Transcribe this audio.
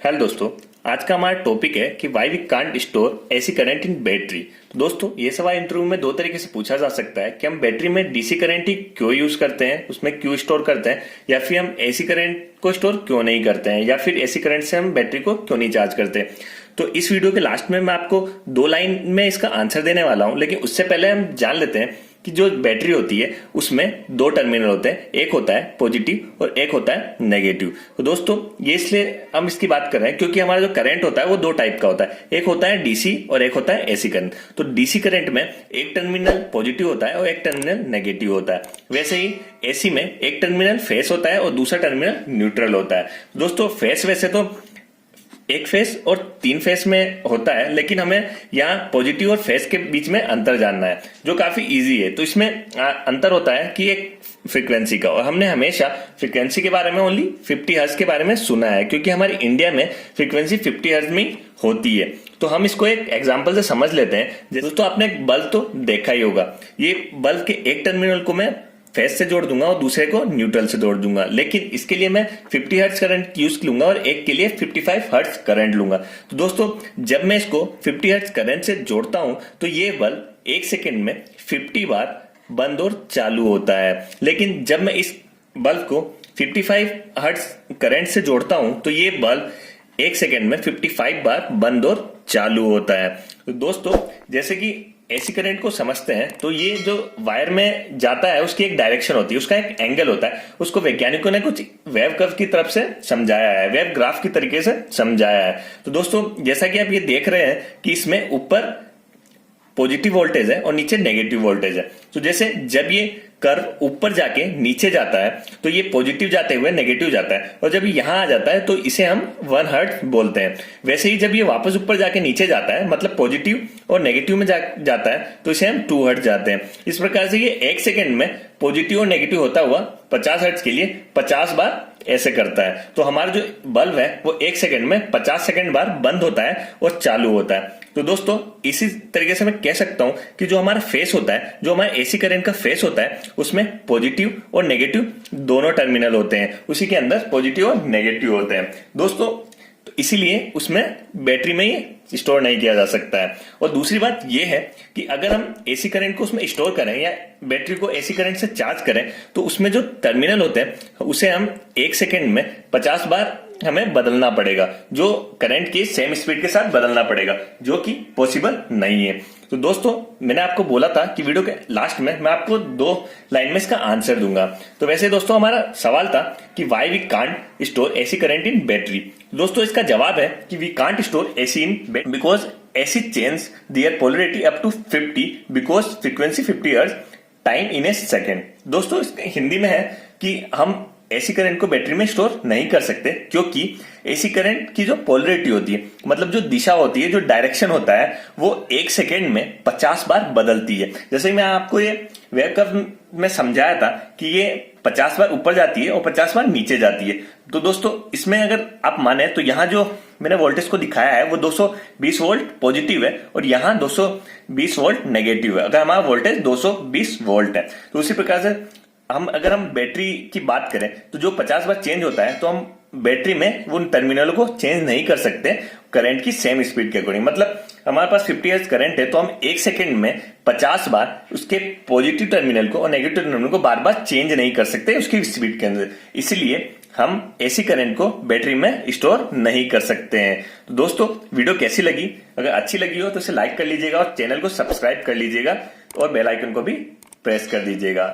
Hello दोस्तों, आज का हमारा टॉपिक है कि why we can't store AC current in battery. तो दोस्तों, ये सवाल इंटरव्यू में दो तरीके से पूछा जा सकता है कि हम बैटरी में डीसी करंट ही क्यों यूज करते हैं, उसमें क्यों स्टोर करते हैं, या फिर हम एसी करंट को स्टोर क्यों नहीं करते हैं, या फिर एसी करंट से हम बैटरी को क्यों नहीं चार्ज करते। तो इस वीडियो के लास्ट में मैं आपको 2 लाइन में इसका आंसर देने वाला हूं, लेकिन उससे पहले हम जान लेते हैं कि जो बैटरी होती है उसमें 2 टर्मिनल होते हैं, एक होता है पॉजिटिव और एक होता है नेगेटिव। तो दोस्तों, ये इसलिए हम इसकी बात कर रहे हैं क्योंकि हमारा जो करंट होता है वो 2 टाइप का होता है, एक होता है डीसी और एक होता है एसी करंट। तो डीसी करंट में एक टर्मिनल पॉजिटिव होता है और एक टर्मिनल नेगेटिव होता है। वैसे ही एसी में एक टर्मिनल फेस होता है और दूसरा टर्मिनल न्यूट्रल होता है। दोस्तों, फेस वैसे तो एक फेस और 3 फेस में होता है, लेकिन हमें यहाँ पॉजिटिव और फेस के बीच में अंतर जानना है, जो काफी इजी है। तो इसमें अंतर होता है कि एक फ्रीक्वेंसी का, और हमने हमेशा फ्रीक्वेंसी के बारे में ओनली 50 हर्ट्ज के बारे में सुना है, क्योंकि हमारे इंडिया में फ्रीक्वेंसी 50 हर्ट्ज में होती है। तो हम इसको एक एग्जांपल से समझ लेते हैं। दोस्तों, आपने एक बल्ब तो देखा ही होगा। ये बल्ब के एक टर्मिनल को मैं फेस से जोड़ दूंगा और दूसरे को न्यूट्रल से जोड़ दूंगा, लेकिन इसके लिए मैं 50 हर्ट्ज करंट यूज लूंगा और एक के लिए 55 हर्ट्ज करंट लूंगा। तो दोस्तों, जब मैं इसको 50 हर्ट्ज करंट से जोड़ता हूं तो ये बल्ब 1 सेकेंड में 50 बार बंद और चालू होता है। लेकिन जब मैं इस बल्ब को 55 हर्ट्ज करंट से जोड़ता हूं तो ये बल्ब 1 सेकेंड में 55 बार बंद और चालू होता है। तो दोस्तों, जैसे कि एसी करंट को समझते हैं तो ये जो वायर में जाता है उसकी एक डायरेक्शन होती है, उसका एक एंगल होता है। उसको वैज्ञानिकों ने कुछ वेव कर्व की तरफ से समझाया है, वेव ग्राफ की तरीके से समझाया है। तो दोस्तों, जैसा कि आप ये देख रहे हैं कि इसमें ऊपर पॉजिटिव वोल्टेज है और नीचे नेगेटिव वोल्टेज है। तो जैसे जब ये कर्व ऊपर जाके नीचे जाता है तो ये पॉजिटिव जाते हुए नेगेटिव जाता है, और जब यहां आ जाता है तो इसे हम 1 हर्ट्ज बोलते हैं। वैसे ही जब ये वापस ऊपर जाके नीचे जाता है, मतलब पॉजिटिव और नेगेटिव में जाता है, तो इसे हम 2 हर्ट्ज जाते हैं। इस प्रकार से ये 1 सेकेंड में पॉजिटिव और नेगेटिव होता हुआ 50 हर्ट्ज के लिए 50 बार ऐसे करता है। तो हमारा जो बल्ब है वो 1 सेकेंड में 50 सेकेंड बार बंद होता है और चालू होता है। तो दोस्तों, इसी तरीके से मैं कह सकता हूं कि जो हमारा फेस होता है, जो हमारा एसी करंट का फेस होता है, उसमें पॉजिटिव और नेगेटिव दोनों टर्मिनल होते हैं, उसी के अंदर पॉजिटिव और नेगेटिव होते हैं। दोस्तों, तो इसीलिए उसमें बैटरी में ये स्टोर नहीं किया जा सकता है। और दूसरी बात यह है कि अगर हम एसी करंट को उसमें स्टोर करें या बैटरी को एसी करंट से चार्ज करें तो उसमें जो टर्मिनल होते हैं उसे हम 1 सेकेंड में 50 बार हमें बदलना पड़ेगा, जो करंट की सेम स्पीड के साथ बदलना पड़ेगा, जो कि पॉसिबल नहीं है। तो दोस्तों, मैंने आपको बोला था कि वीडियो के लास्ट में मैं आपको 2 लाइन में इसका आंसर दूंगा। तो वैसे दोस्तों, हमारा सवाल था कि why we can't store AC current in battery. दोस्तों, इसका जवाब है कि we can't store AC in battery because AC change their polarity up to 50 because frequency 50 hertz time in a second. दोस्तों, हिंदी में है कि हम एसी करंट को बैटरी में स्टोर नहीं कर सकते, क्योंकि एसी करंट की जो पोलरिटी होती है, मतलब जो दिशा होती है, जो डायरेक्शन होता है, वो 1 सेकेंड में 50 बार बदलती है। जैसे मैं आपको ये वेव कर्व में समझाया था कि ये 50 बार ऊपर जाती है और 50 बार नीचे जाती है। तो दोस्तों, इसमें अगर आप माने तो यहाँ जो मैंने वोल्टेज को दिखाया है वो 220 वोल्ट पॉजिटिव है और यहाँ 220 वोल्ट नेगेटिव है। अगर हमारा वोल्टेज 220 वोल्ट है, तो उसी प्रकार से अगर हम बैटरी की बात करें तो जो 50 बार चेंज होता है, तो हम बैटरी में उन टर्मिनलों को चेंज नहीं कर सकते करंट की सेम स्पीड के अकॉर्डिंग। मतलब हमारे पास 50 हर्ट्ज करंट है तो हम 1 सेकेंड में 50 बार उसके पॉजिटिव टर्मिनल को और नेगेटिव टर्मिनल को बार बार चेंज नहीं कर सकते उसकी स्पीड के अंदर। इसलिए हम एसी करंट को बैटरी में स्टोर नहीं कर सकते हैं। तो दोस्तों, वीडियो कैसी लगी? अगर अच्छी लगी हो तो इसे लाइक कर लीजिएगा और चैनल को सब्सक्राइब कर लीजिएगा और बेल आइकन को भी प्रेस कर दीजिएगा।